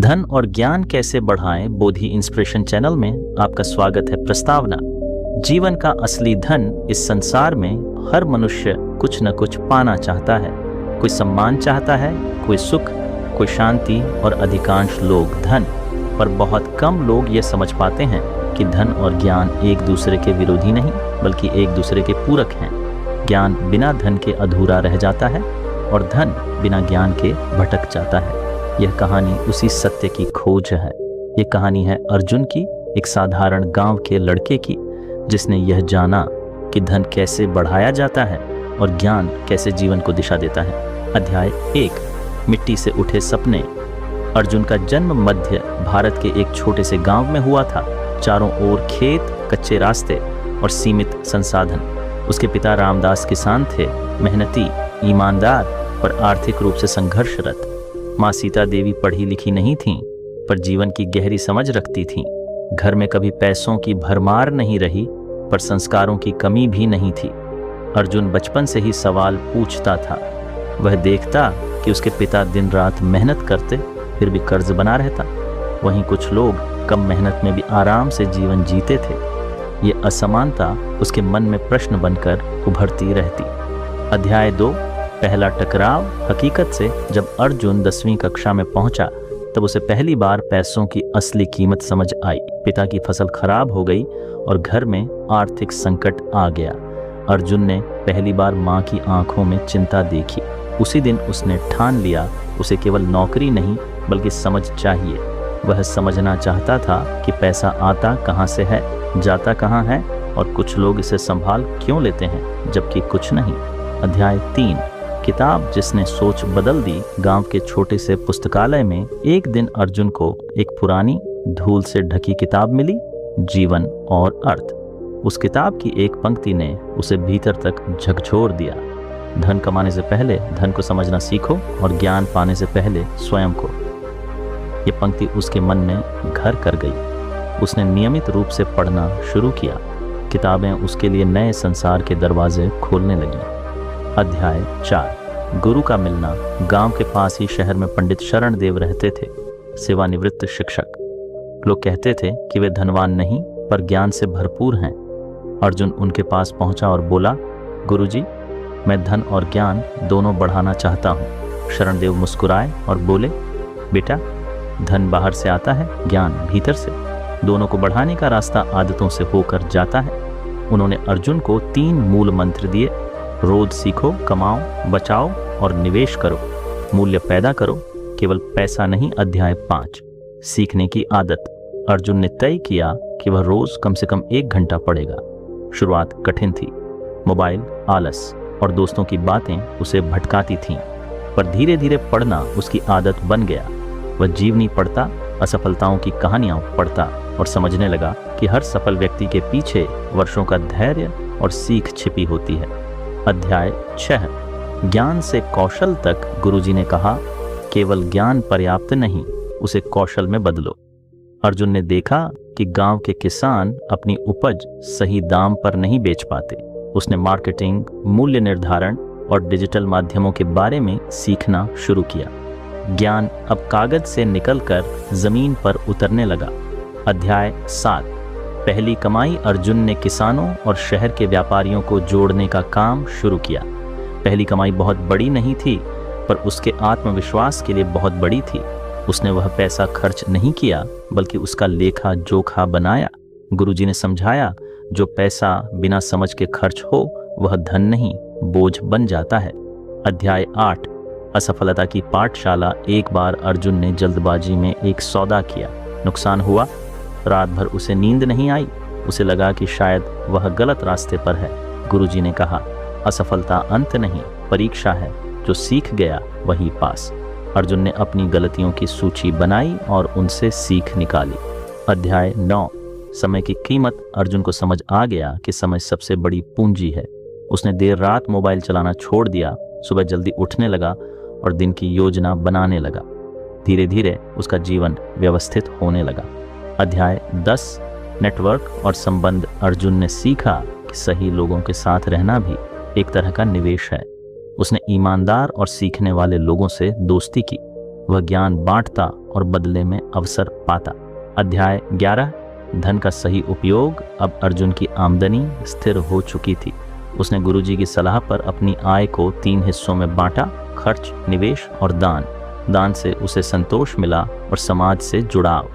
धन और ज्ञान कैसे बढ़ाएं बोधि इंस्पिरेशन चैनल में आपका स्वागत है। प्रस्तावना। जीवन का असली धन इस संसार में हर मनुष्य कुछ न कुछ पाना चाहता है। कोई सम्मान चाहता है, कोई सुख, कोई शांति और अधिकांश लोग धन। पर बहुत कम लोग ये समझ पाते हैं कि धन और ज्ञान एक दूसरे के विरोधी नहीं बल्कि एक दूसरे के पूरक हैं। ज्ञान बिना धन के अधूरा रह जाता है और धन बिना ज्ञान के भटक जाता है। यह कहानी उसी सत्य की खोज है। यह कहानी है अर्जुन की, एक साधारण गांव के लड़के की, जिसने यह जाना कि धन कैसे बढ़ाया जाता है और ज्ञान कैसे जीवन को दिशा देता है। अध्याय 1, मिट्टी से उठे सपने। अर्जुन का जन्म मध्य भारत के एक छोटे से गांव में हुआ था। चारों ओर खेत, कच्चे रास्ते और सीमित संसाधन। उसके पिता रामदास किसान थे, मेहनती, ईमानदार पर आर्थिक रूप से संघर्षरत। माँ सीता देवी पढ़ी लिखी नहीं थीं, पर जीवन की गहरी समझ रखती थीं। घर में कभी पैसों की भरमार नहीं रही, पर संस्कारों की कमी भी नहीं थी। अर्जुन बचपन से ही सवाल पूछता था। वह देखता कि उसके पिता दिन रात मेहनत करते, फिर भी कर्ज बना रहता। वहीं कुछ लोग कम मेहनत में भी आराम से जीवन जीते थे। ये असमानता उसके मन में प्रश्न बनकर उभरती रहती। अध्याय 2, पहला टकराव। हकीकत से जब अर्जुन 10वीं कक्षा में पहुंचा तब उसे पहली बार पैसों की असली कीमत समझ आई। पिता की फसल खराब हो गई और घर में आर्थिक संकट आ गया। अर्जुन ने पहली बार माँ की आंखों में चिंता देखी। उसी दिन उसने ठान लिया, उसे केवल नौकरी नहीं बल्कि समझ चाहिए। वह समझना चाहता था कि पैसा आता कहाँ से है, जाता कहाँ है और कुछ लोग इसे संभाल क्यों लेते हैं जबकि कुछ नहीं। अध्याय 3, किताब जिसने सोच बदल दी। गांव के छोटे से पुस्तकालय में एक दिन अर्जुन को एक पुरानी धूल से ढकी किताब मिली, जीवन और अर्थ। उस किताब की एक पंक्ति ने उसे भीतर तक झकझोर दिया। धन कमाने से पहले धन को समझना सीखो और ज्ञान पाने से पहले स्वयं को। ये पंक्ति उसके मन में घर कर गई। उसने नियमित रूप से पढ़ना शुरू किया। किताबें उसके लिए नए संसार के दरवाजे खोलने लगीं। अध्याय 4, गुरु का मिलना। गांव के पास ही शहर में पंडित शरण देव रहते थे, सेवानिवृत्त शिक्षक। लोग कहते थे कि वे धनवान नहीं पर ज्ञान से भरपूर हैं। अर्जुन उनके पास पहुंचा और बोला, गुरुजी, मैं धन और ज्ञान दोनों बढ़ाना चाहता हूँ। शरण देव मुस्कुराए और बोले, बेटा, धन बाहर से आता है, ज्ञान भीतर से। दोनों को बढ़ाने का रास्ता आदतों से होकर जाता है। उन्होंने अर्जुन को 3 मूल मंत्र दिए। रोज सीखो, कमाओ, बचाओ और निवेश करो। मूल्य पैदा करो, केवल पैसा नहीं। अध्याय 5, सीखने की आदत। अर्जुन ने तय किया कि वह रोज कम से कम 1 घंटा पढ़ेगा। शुरुआत कठिन थी। मोबाइल, आलस और दोस्तों की बातें उसे भटकाती थीं, पर धीरे धीरे पढ़ना उसकी आदत बन गया। वह जीवनी पढ़ता, असफलताओं की कहानियां पढ़ता और समझने लगा कि हर सफल व्यक्ति के पीछे वर्षों का धैर्य और सीख छिपी होती है। अध्याय 6, ज्ञान से कौशल तक। गुरुजी ने कहा, केवल ज्ञान पर्याप्त नहीं, उसे कौशल में बदलो। अर्जुन ने देखा कि गांव के किसान अपनी उपज सही दाम पर नहीं बेच पाते। उसने मार्केटिंग, मूल्य निर्धारण और डिजिटल माध्यमों के बारे में सीखना शुरू किया। ज्ञान अब कागज से निकलकर जमीन पर उतरने लगा। अध्याय 7, पहली कमाई। अर्जुन ने किसानों और शहर के व्यापारियों को जोड़ने का काम शुरू किया। पहली कमाई बहुत बड़ी नहीं थी, पर उसके आत्मविश्वास के लिए बहुत बड़ी थी। उसने वह पैसा खर्च नहीं किया बल्कि उसका लेखा जोखा बनाया। गुरुजी ने समझाया, जो पैसा बिना समझ के खर्च हो वह धन नहीं, बोझ बन जाता है। अध्याय 8, असफलता की पाठशाला। एक बार अर्जुन ने जल्दबाजी में एक सौदा किया। नुकसान हुआ। रात भर उसे नींद नहीं आई। उसे लगा कि शायद वह गलत रास्ते पर है। गुरुजी ने कहा, असफलता अंत नहीं, परीक्षा है। जो सीख गया वही पास। अर्जुन ने अपनी गलतियों की सूची बनाई और उनसे सीख निकाली। अध्याय 9, समय की कीमत। अर्जुन को समझ आ गया कि समय सबसे बड़ी पूंजी है। उसने देर रात मोबाइल चलाना छोड़ दिया, सुबह जल्दी उठने लगा और दिन की योजना बनाने लगा। धीरे धीरे उसका जीवन व्यवस्थित होने लगा। अध्याय 10, नेटवर्क और संबंध। अर्जुन ने सीखा कि सही लोगों के साथ रहना भी एक तरह का निवेश है। उसने ईमानदार और सीखने वाले लोगों से दोस्ती की। वह ज्ञान बांटता और बदले में अवसर पाता। अध्याय 11। धन का सही उपयोग। अब अर्जुन की आमदनी स्थिर हो चुकी थी। उसने गुरुजी की सलाह पर अपनी आय को 3 हिस्सों में बांटा, खर्च, निवेश और दान। दान से उसे संतोष मिला और समाज से जुड़ाव।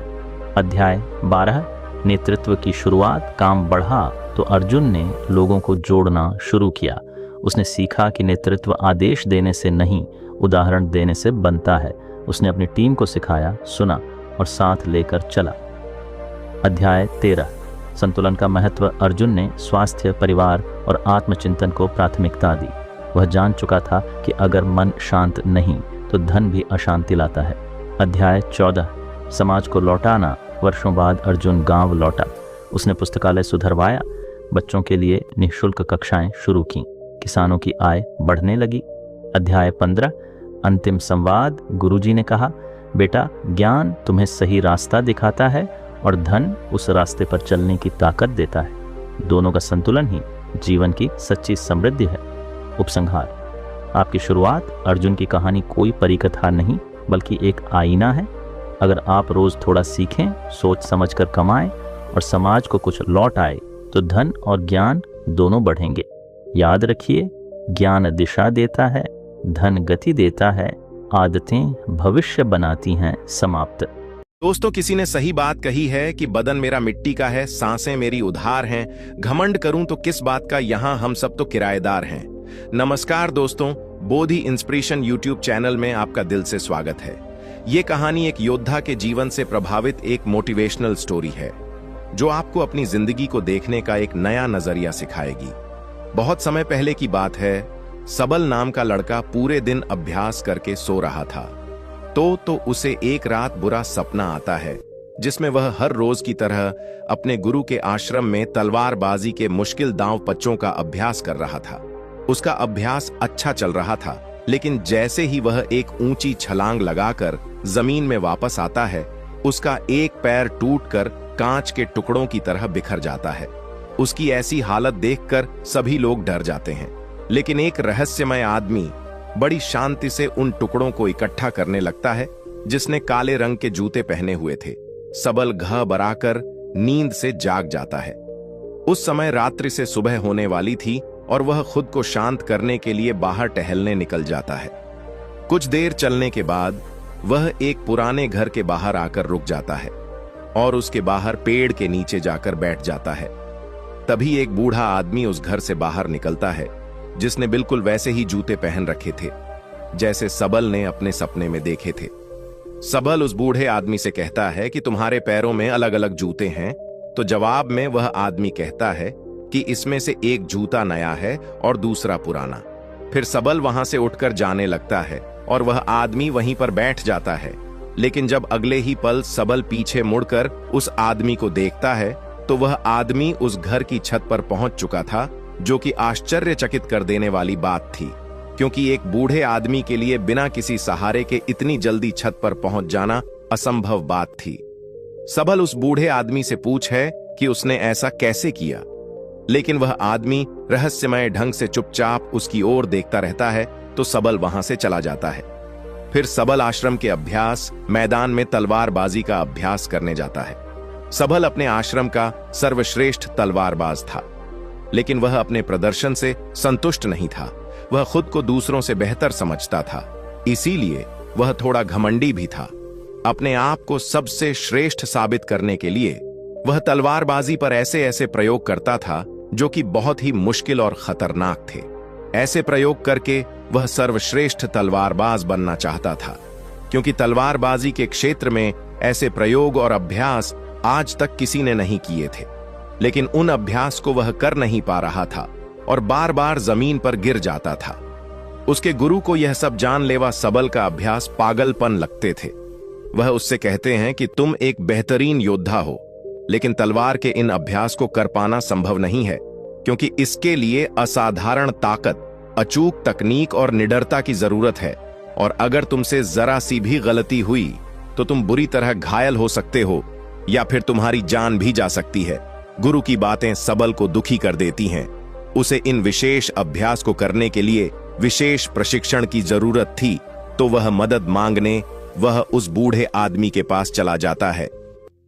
अध्याय 12। नेतृत्व की शुरुआत। काम बढ़ा तो अर्जुन ने लोगों को जोड़ना शुरू किया। उसने सीखा कि नेतृत्व आदेश देने से नहीं, उदाहरण देने से बनता है। उसने अपनी टीम को सिखाया, सुना और साथ लेकर चला। अध्याय 13। संतुलन का महत्व। अर्जुन ने स्वास्थ्य, परिवार और आत्मचिंतन को प्राथमिकता दी। वह जान चुका था कि अगर मन शांत नहीं तो धन भी अशांति लाता है। अध्याय 14। समाज को लौटाना। वर्षों बाद अर्जुन गांव लौटा। उसने पुस्तकालय सुधरवाया, बच्चों के लिए निःशुल्क कक्षाएं शुरू की, किसानों की आय बढ़ने लगी। अध्याय 15। अंतिम संवाद। गुरुजी ने कहा, बेटा, ज्ञान तुम्हें सही रास्ता दिखाता है और धन उस रास्ते पर चलने की ताकत देता है। दोनों का संतुलन ही जीवन की सच्ची समृद्धि है। उपसंहार। आपकी शुरुआत। अर्जुन की कहानी कोई परिकथा नहीं बल्कि एक आईना है। अगर आप रोज थोड़ा सीखें, सोच समझकर कमाएं और समाज को कुछ लौट आए तो धन और ज्ञान दोनों बढ़ेंगे। याद रखिए, ज्ञान दिशा देता है, धन गति देता है, आदतें भविष्य बनाती हैं समाप्त। दोस्तों, किसी ने सही बात कही है कि बदन मेरा मिट्टी का है, सांसें मेरी उधार हैं। घमंड करूं तो किस बात का, यहां हम सब तो किराएदार हैं। नमस्कार दोस्तों, बोधि इंस्पिरेशन यूट्यूब चैनल में आपका दिल से स्वागत है। ये कहानी एक योद्धा के जीवन से प्रभावित एक मोटिवेशनल स्टोरी है जो आपको अपनी जिंदगी को देखने का एक नया नजरिया सिखाएगी। बहुत समय पहले की बात है। सबल नाम का लड़का पूरे दिन अभ्यास करके सो रहा था तो उसे एक रात बुरा सपना आता है जिसमें वह हर रोज की तरह अपने गुरु के आश्रम में तलवारबाजी के मुश्किल दांव पच्चों का अभ्यास कर रहा था। उसका अभ्यास अच्छा चल रहा था, लेकिन जैसे ही वह एक ऊंची छलांग लगाकर जमीन में वापस आता है, उसका एक पैर टूटकर कांच के टुकड़ों की तरह बिखर जाता है। उसकी ऐसी हालत देखकर सभी लोग डर जाते हैं, लेकिन एक रहस्यमय आदमी बड़ी शांति से उन टुकड़ों को इकट्ठा करने लगता है जिसने काले रंग के जूते पहने हुए थे। सबल घबराकर नींद से जाग जाता है। उस समय रात्रि से सुबह होने वाली थी और वह खुद को शांत करने के लिए बाहर टहलने निकल जाता है। कुछ देर चलने के बाद वह एक पुराने घर के बाहर आकर रुक जाता है और उसके बाहर पेड़ के नीचे जाकर बैठ जाता है। तभी एक बूढ़ा आदमी उस घर से बाहर निकलता है जिसने बिल्कुल वैसे ही जूते पहन रखे थे जैसे सबल ने अपने सपने में देखे थे। सबल उस बूढ़े आदमी से कहता है कि तुम्हारे पैरों में अलग अलग जूते हैं। तो जवाब में वह आदमी कहता है कि इसमें से एक जूता नया है और दूसरा पुराना। फिर सबल वहां से उठकर जाने लगता है और वह आदमी वहीं पर बैठ जाता है। लेकिन जब अगले ही पल सबल पीछे मुड़कर उस आदमी को देखता है तो वह आदमी उस घर की छत पर पहुंच चुका था, जो कि आश्चर्यचकित कर देने वाली बात थी, क्योंकि एक बूढ़े आदमी के लिए बिना किसी सहारे के इतनी जल्दी छत पर पहुंच जाना असंभव बात थी। सबल उस बूढ़े आदमी से पूछे कि उसने ऐसा कैसे किया, लेकिन वह आदमी रहस्यमय ढंग से चुपचाप उसकी ओर देखता रहता है। तो सबल वहां से चला जाता है। फिर सबल आश्रम के अभ्यास मैदान में तलवारबाजी का अभ्यास करने जाता है। सबल अपने आश्रम का सर्वश्रेष्ठ तलवारबाज था, लेकिन वह अपने प्रदर्शन से संतुष्ट नहीं था। वह खुद को दूसरों से बेहतर समझता था, इसीलिए वह थोड़ा घमंडी भी था। अपने आप को सबसे श्रेष्ठ साबित करने के लिए वह तलवारबाजी पर ऐसे ऐसे प्रयोग करता था जो कि बहुत ही मुश्किल और खतरनाक थे। ऐसे प्रयोग करके वह सर्वश्रेष्ठ तलवारबाज बनना चाहता था, क्योंकि तलवारबाजी के क्षेत्र में ऐसे प्रयोग और अभ्यास आज तक किसी ने नहीं किए थे। लेकिन उन अभ्यास को वह कर नहीं पा रहा था और बार बार जमीन पर गिर जाता था। उसके गुरु को यह सब जानलेवा सबल का अभ्यास पागलपन लगते थे। वह उससे कहते हैं कि तुम एक बेहतरीन योद्धा हो, लेकिन तलवार के इन अभ्यास को कर पाना संभव नहीं है, क्योंकि इसके लिए असाधारण ताकत, अचूक तकनीक और निडरता की जरूरत है, और अगर तुमसे जरा सी भी गलती हुई तो तुम बुरी तरह घायल हो सकते हो या फिर तुम्हारी जान भी जा सकती है। गुरु की बातें सबल को दुखी कर देती हैं। उसे इन विशेष अभ्यास को करने के लिए विशेष प्रशिक्षण की जरूरत थी, तो वह मदद मांगने वह उस बूढ़े आदमी के पास चला जाता है।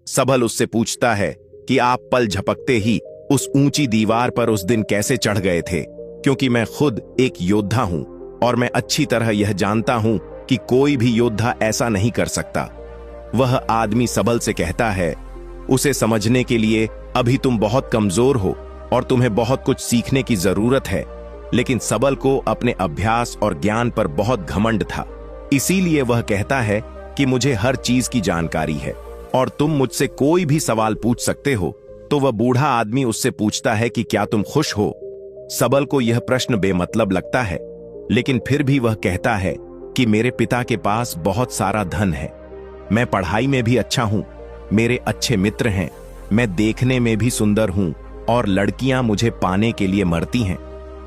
सबल उससे पूछता है कि आप पल झपकते ही उस ऊंची दीवार पर उस दिन कैसे चढ़ गए थे, क्योंकि मैं खुद एक योद्धा हूं और मैं अच्छी तरह यह जानता हूं कि कोई भी योद्धा ऐसा नहीं कर सकता। वह आदमी सबल से कहता है, उसे समझने के लिए अभी तुम बहुत कमजोर हो और तुम्हें बहुत कुछ सीखने की जरूरत है। लेकिन सबल को अपने अभ्यास और ज्ञान पर बहुत घमंड था, इसीलिए वह कहता है कि मुझे हर चीज की जानकारी है और तुम मुझसे कोई भी सवाल पूछ सकते हो। तो वह बूढ़ा आदमी उससे पूछता है कि क्या तुम खुश हो। सबल को यह प्रश्न बेमतलब लगता है, लेकिन फिर भी वह कहता है कि मेरे पिता के पास बहुत सारा धन है, मैं पढ़ाई में भी अच्छा हूं, मेरे अच्छे मित्र हैं, मैं देखने में भी सुंदर हूं और लड़कियां मुझे पाने के लिए मरती हैं।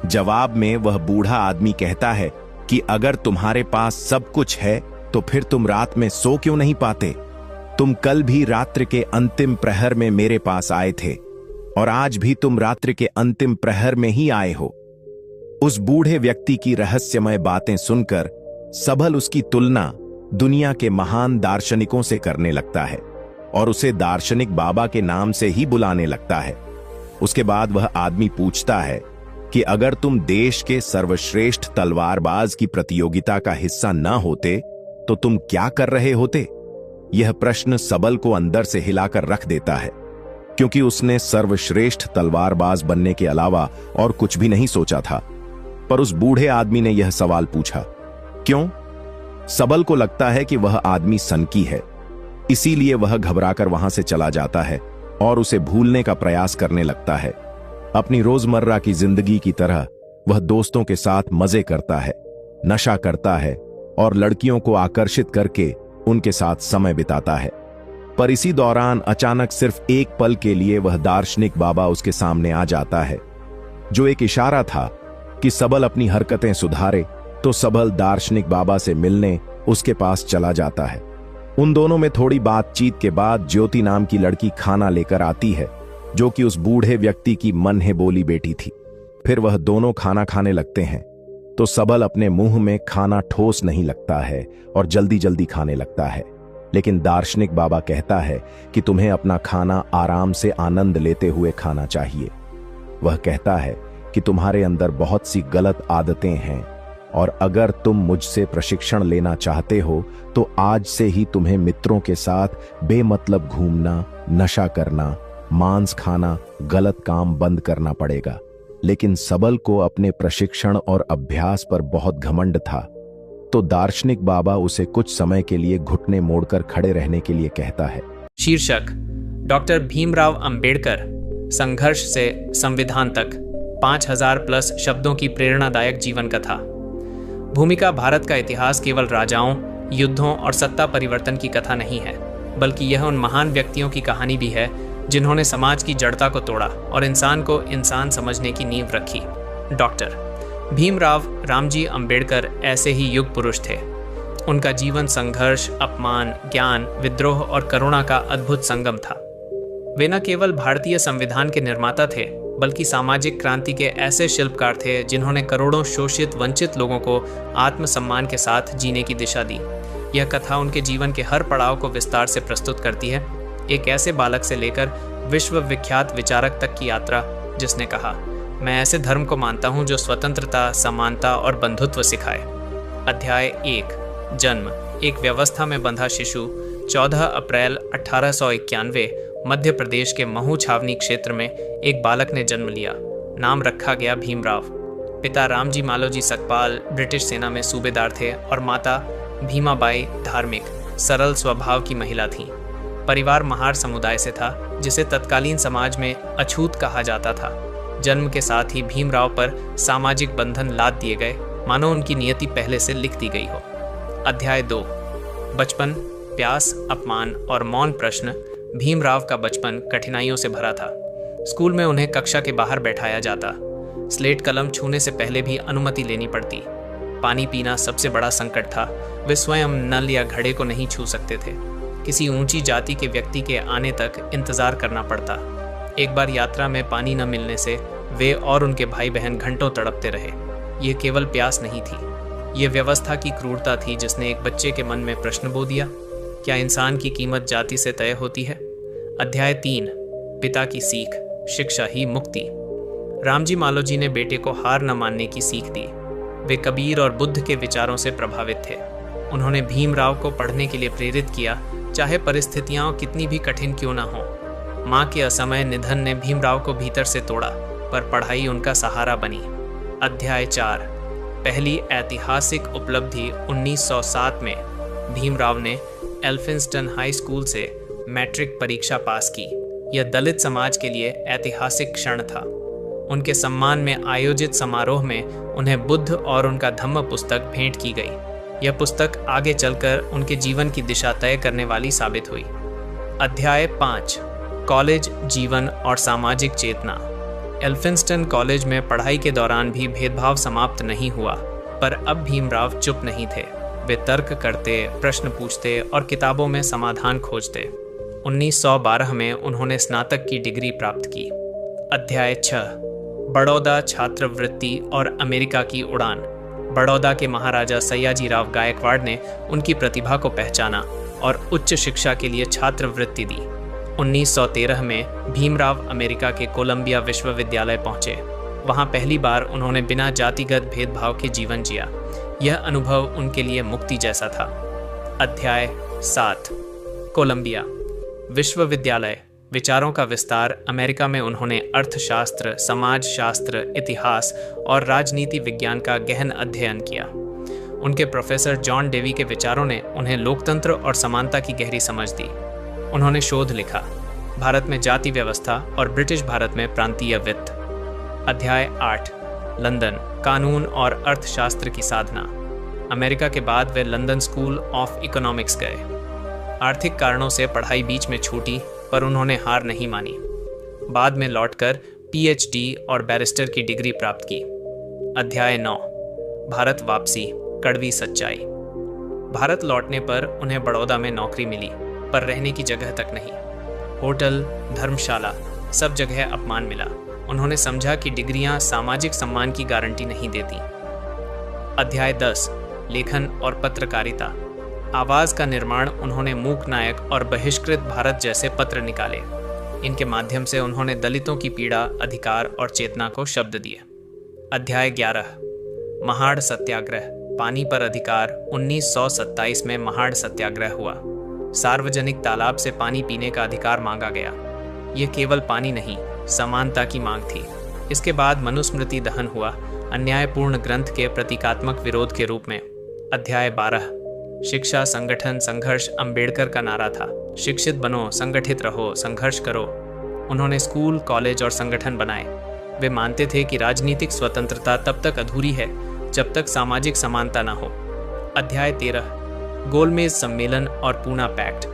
जवाब में वह बूढ़ा आदमी कहता है कि अगर तुम्हारे पास सब कुछ है तो फिर तुम रात में सो क्यों नहीं पाते? तुम कल भी रात्रि के अंतिम प्रहर में मेरे पास आए थे और आज भी तुम रात्रि के अंतिम प्रहर में ही आए हो। उस बूढ़े व्यक्ति की रहस्यमय बातें सुनकर सबल उसकी तुलना दुनिया के महान दार्शनिकों से करने लगता है और उसे दार्शनिक बाबा के नाम से ही बुलाने लगता है। उसके बाद वह आदमी पूछता है कि अगर तुम देश के सर्वश्रेष्ठ तलवारबाज की प्रतियोगिता का हिस्सा न होते तो तुम क्या कर रहे होते? यह प्रश्न सबल को अंदर से हिलाकर रख देता है, क्योंकि उसने सर्वश्रेष्ठ तलवारबाज बनने के अलावा और कुछ भी नहीं सोचा था। पर उस बूढ़े आदमी ने यह सवाल पूछा, क्यों? सबल को लगता है कि वह आदमी सनकी है, इसीलिए वह घबराकर वहां से चला जाता है और उसे भूलने का प्रयास करने लगता है। अपनी रोजमर्रा की जिंदगी की तरह वह दोस्तों के साथ मजे करता है, नशा करता है और लड़कियों को आकर्षित करके उनके साथ समय बिताता है। पर इसी दौरान अचानक सिर्फ एक पल के लिए वह दार्शनिक बाबा उसके सामने आ जाता है, जो एक इशारा था कि सबल अपनी हरकतें सुधारे। तो सबल दार्शनिक बाबा से मिलने उसके पास चला जाता है। उन दोनों में थोड़ी बातचीत के बाद ज्योति नाम की लड़की खाना लेकर आती है, जो कि उस बूढ़े व्यक्ति की मनहे बोली बेटी थी। फिर वह दोनों खाना खाने लगते हैं तो सबल अपने मुंह में खाना ठोस नहीं लगता है और जल्दी जल्दी खाने लगता है। लेकिन दार्शनिक बाबा कहता है कि तुम्हें अपना खाना आराम से आनंद लेते हुए खाना चाहिए। वह कहता है कि तुम्हारे अंदर बहुत सी गलत आदतें हैं और अगर तुम मुझसे प्रशिक्षण लेना चाहते हो तो आज से ही तुम्हें मित्रों के साथ बेमतलब घूमना, नशा करना, मांस खाना, गलत काम बंद करना पड़ेगा। लेकिन सबल को अपने प्रशिक्षण और अभ्यास पर बहुत घमंड था, तो दार्शनिक बाबा उसे कुछ समय के लिए घुटने मोड़कर खड़े रहने के लिए कहता है। शीर्षक: डॉक्टर भीमराव अंबेडकर, संघर्ष से संविधान तक, 5000 प्लस शब्दों की प्रेरणादायक जीवन कथा। भूमिका: भारत का इतिहास केवल राजाओं, युद्धों और सत्ता परिवर्तन की कथा नहीं है, बल्कि यह उन महान व्यक्तियों की कहानी भी है जिन्होंने समाज की जड़ता को तोड़ा और इंसान को इंसान समझने की नींव रखी। डॉक्टर भीमराव रामजी अंबेडकर ऐसे ही युग पुरुष थे। उनका जीवन संघर्ष, अपमान, ज्ञान, विद्रोह और करुणा का अद्भुत संगम था। वे न केवल भारतीय संविधान के निर्माता थे, बल्कि सामाजिक क्रांति के ऐसे शिल्पकार थे जिन्होंने करोड़ों शोषित, वंचित लोगों को आत्मसम्मान के साथ जीने की दिशा दी। यह कथा उनके जीवन के हर पड़ाव को विस्तार से प्रस्तुत करती है, एक ऐसे बालक से लेकर विश्व विख्यात विचारक तक की यात्रा जिसने कहा, मैं ऐसे धर्म को मानता हूं जो स्वतंत्रता, समानता और बंधुत्व सिखाए। अध्याय 1: जन्म। एक व्यवस्था में बंधा शिशु 14 अप्रैल 1891 मध्य प्रदेश के महू छावनी क्षेत्र में एक बालक ने जन्म लिया। नाम रखा गया भीमराव। पिता रामजी मालोजी सकपाल ब्रिटिश सेना में सूबेदार थे और माता भीमाबाई धार्मिक, सरल स्वभाव की महिला थीं। परिवार महार समुदाय से था, जिसे तत्कालीन समाज में अछूत कहा जाता था। जन्म के साथ ही भीमराव पर सामाजिक बंधन लाद दिए गए, मानो उनकी नियति पहले से लिख दी गई हो। अध्याय 2: बचपन, प्यास, अपमान और मौन प्रश्न। भीमराव का बचपन कठिनाइयों से भरा था। स्कूल में उन्हें कक्षा के बाहर बैठाया जाता। स्लेट कलम छूने से पहले भी अनुमति लेनी पड़ती। पानी पीना सबसे बड़ा संकट था। वे स्वयं नल या घड़े को नहीं छू सकते थे। किसी ऊंची जाति के व्यक्ति के आने तक इंतजार करना पड़ता। एक बार यात्रा में पानी न मिलने से वे और उनके भाई बहन घंटों तड़पते रहे। ये केवल प्यास नहीं थी, ये व्यवस्था की क्रूरता थी जिसने एक बच्चे के मन में प्रश्न बो दिया, क्या इंसान की कीमत जाति से तय होती है? अध्याय 3, पिता की सीख, शिक्षा ही मुक्ति। रामजी मालोजी ने बेटे को हार न मानने की सीख दी। वे कबीर और बुद्ध के विचारों से प्रभावित थे। उन्होंने भीमराव को पढ़ने के लिए प्रेरित किया, चाहे परिस्थितियां कितनी भी कठिन क्यों न हो। मां के असमय निधन ने भीमराव को भीतर से तोड़ा, पर पढ़ाई उनका सहारा बनी। अध्याय 4, पहली ऐतिहासिक उपलब्धि। 1907 में भीमराव ने एल्फिंस्टन हाई स्कूल से मैट्रिक परीक्षा पास की। यह दलित समाज के लिए ऐतिहासिक क्षण था। उनके सम्मान में आयोजित समारोह में उन्हें बुद्ध और उनका धम्म पुस्तक भेंट की गई। यह पुस्तक आगे चलकर उनके जीवन की दिशा तय करने वाली साबित हुई। अध्याय 5, कॉलेज जीवन और सामाजिक चेतना। एल्फिंस्टन कॉलेज में पढ़ाई के दौरान भी भेदभाव समाप्त नहीं हुआ, पर अब भीमराव चुप नहीं थे। वे तर्क करते, प्रश्न पूछते और किताबों में समाधान खोजते। 1912 में उन्होंने स्नातक की डिग्री प्राप्त की। अध्याय 6, बड़ौदा छात्रवृत्ति और अमेरिका की उड़ान। बड़ौदा के महाराजा सयाजीराव गायकवाड़ ने उनकी प्रतिभा को पहचाना और उच्च शिक्षा के लिए छात्रवृत्ति दी। 1913 में भीमराव अमेरिका के कोलंबिया विश्वविद्यालय पहुंचे। वहां पहली बार उन्होंने बिना जातिगत भेदभाव के जीवन जिया। यह अनुभव उनके लिए मुक्ति जैसा था। अध्याय 7, कोलंबिया विश्वविद्यालय, विचारों का विस्तार। अमेरिका में उन्होंने अर्थशास्त्र, समाजशास्त्र, इतिहास और राजनीति विज्ञान का गहन अध्ययन किया। उनके प्रोफेसर जॉन डेवी के विचारों ने उन्हें लोकतंत्र और समानता की गहरी समझ दी। उन्होंने शोध लिखा, भारत में जाति व्यवस्था और ब्रिटिश भारत में प्रांतीय वित्त। अध्याय 8, लंदन, कानून और अर्थशास्त्र की साधना। अमेरिका के बाद वे लंदन स्कूल ऑफ इकोनॉमिक्स गए। आर्थिक कारणों से पढ़ाई बीच में छूटी, पर उन्होंने हार नहीं मानी। बाद में लौटकर पीएचडी और बैरिस्टर की डिग्री प्राप्त की। अध्याय 9, भारत वापसी, कड़वी सच्चाई। भारत लौटने पर उन्हें बड़ौदा में नौकरी मिली, पर रहने की जगह तक नहीं। होटल, धर्मशाला, सब जगह अपमान मिला। उन्होंने समझा कि डिग्रियां सामाजिक सम्मान की गारंटी नहीं देती। अध्याय 10, लेखन और पत्रकारिता। आवाज का निर्माण। उन्होंने मूक नायक और बहिष्कृत भारत जैसे पत्र निकाले। इनके माध्यम से उन्होंने दलितों की पीड़ा, अधिकार और चेतना को शब्द दिए। अध्याय 11, महाड़ सत्याग्रह, पानी पर अधिकार। 1927 में महाड़ सत्याग्रह हुआ। सार्वजनिक तालाब से पानी पीने का अधिकार मांगा गया। यह केवल पानी नहीं, समानता की मांग थी। इसके बाद मनुस्मृति दहन हुआ, अन्यायपूर्ण ग्रंथ के प्रतीकात्मक विरोध के रूप में। अध्याय 12, शिक्षा, संगठन, संघर्ष। अंबेडकर का नारा था, शिक्षित बनो, संगठित रहो, संघर्ष करो। उन्होंने स्कूल, कॉलेज और संगठन बनाए। वे मानते थे कि राजनीतिक स्वतंत्रता तब तक अधूरी है जब तक सामाजिक समानता न हो। अध्याय 13, गोलमेज सम्मेलन और पूना पैक्ट।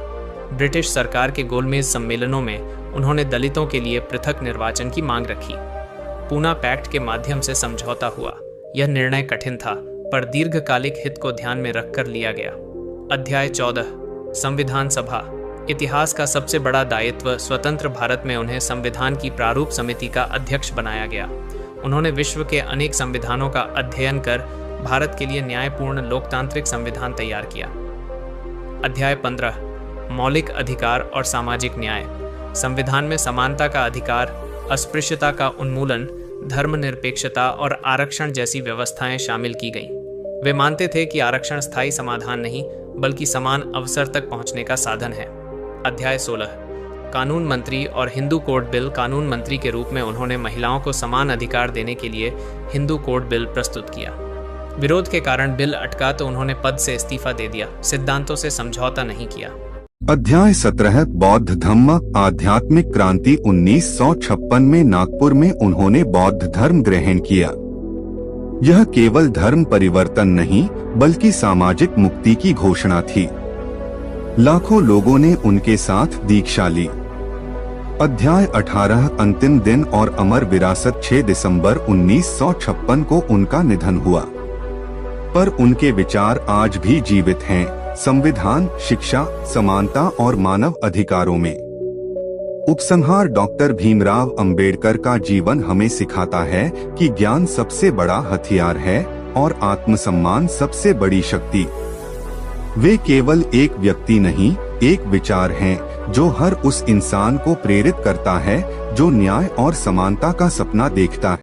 ब्रिटिश सरकार के गोलमेज सम्मेलनों में उन्होंने दलितों के लिए पृथक निर्वाचन की मांग रखी। पूना पैक्ट के माध्यम से समझौता हुआ। यह निर्णय कठिन था, पर दीर्घकालिक हित को ध्यान में रखकर लिया गया। अध्याय 14, संविधान सभा। इतिहास का सबसे बड़ा दायित्व। स्वतंत्र भारत में उन्हें संविधान की प्रारूप समिति का अध्यक्ष बनाया गया। उन्होंने विश्व के अनेक संविधानों का अध्ययन कर भारत के लिए न्यायपूर्ण लोकतांत्रिक संविधान तैयार किया। अध्याय 15, मौलिक अधिकार और सामाजिक न्याय। संविधान में समानता का अधिकार, अस्पृश्यता का उन्मूलन, धर्मनिरपेक्षता और आरक्षण जैसी व्यवस्थाएं शामिल की गईं। वे मानते थे कि आरक्षण स्थायी समाधान नहीं, बल्कि समान अवसर तक पहुंचने का साधन है। अध्याय 16, कानून मंत्री और हिंदू कोड बिल। कानून मंत्री के रूप में उन्होंने महिलाओं को समान अधिकार देने के लिए हिंदू कोड बिल प्रस्तुत किया। विरोध के कारण बिल अटका तो उन्होंने पद से इस्तीफा दे दिया। सिद्धांतों से समझौता नहीं किया। अध्याय 17, बौद्ध धम्म आध्यात्मिक क्रांति। 1956 में नागपुर में उन्होंने बौद्ध धर्म ग्रहण किया। यह केवल धर्म परिवर्तन नहीं, बल्कि सामाजिक मुक्ति की घोषणा थी। लाखों लोगों ने उनके साथ दीक्षा ली। अध्याय 18, अंतिम दिन और अमर विरासत। 6 दिसंबर 1956 को उनका निधन हुआ, पर उनके विचार आज भी जीवित हैं। संविधान, शिक्षा, समानता और मानव अधिकारों में। उपसंहार। डॉक्टर भीमराव अंबेडकर का जीवन हमें सिखाता है कि ज्ञान सबसे बड़ा हथियार है और आत्मसम्मान सबसे बड़ी शक्ति। वे केवल एक व्यक्ति नहीं, एक विचार हैं जो हर उस इंसान को प्रेरित करता है जो न्याय और समानता का सपना देखता है।